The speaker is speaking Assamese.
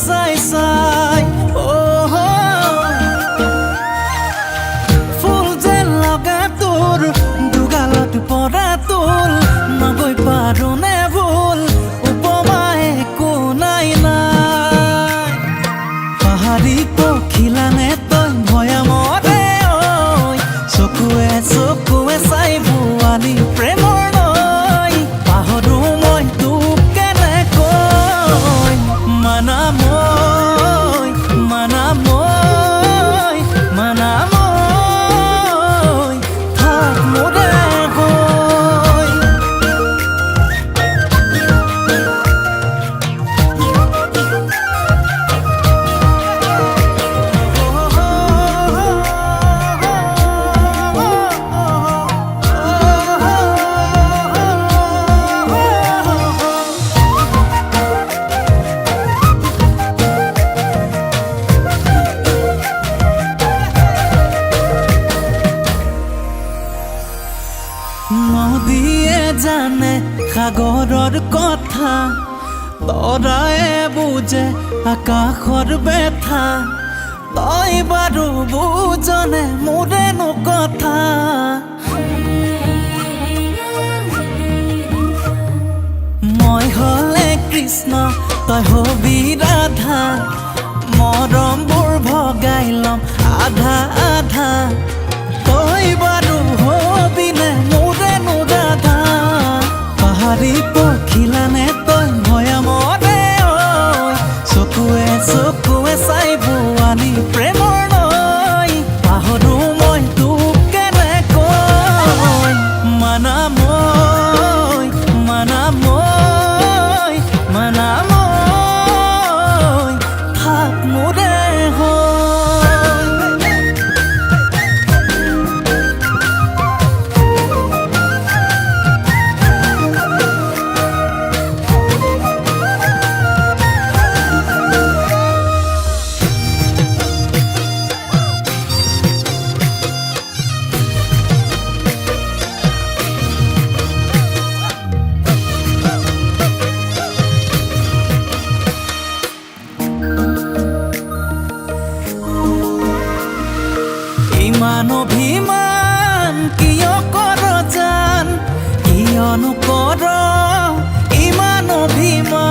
চাই চাই ফুল যেন লগা তোৰ দুগালত পৰা তোল নগৈ পাৰো নে ভুল উপমা একো নাই নাই পাহাৰী পখিলানে তই ভয়ামৰে ঐ চকুৱে চকুৱে চাই বোৱালি প্ৰেমৰ নৈ পাহৰো মই তোক কেনেকৈ মানা মই মানা মই মানা মই থাক মোৰে হৈ নদীয়ে জানে সাগৰৰ কথা তৰায়ে বুজে আকাশৰ বেথা তই বাৰু বুজনে মোৰেনো কথা মই হলে কৃষ্ণ তই হবি ৰাধা মৰমবোৰ ভগাই ল'ম আধা আধা তই বাৰু হবিনে মোৰেনো ৰাধা পাহাৰী পখিলানে তই ভয়ামৰে ঐ চকুৱে চকুৱে চাই বোৱালি প্ৰেমৰ নৈ পাহৰো মই তোক কেনেকৈ মানা মই মানা মই মানা মই থাক মোৰে হৈ ইমান অভিমান কিয় কৰ জান কিয়নো কৰ ইমান অভিমান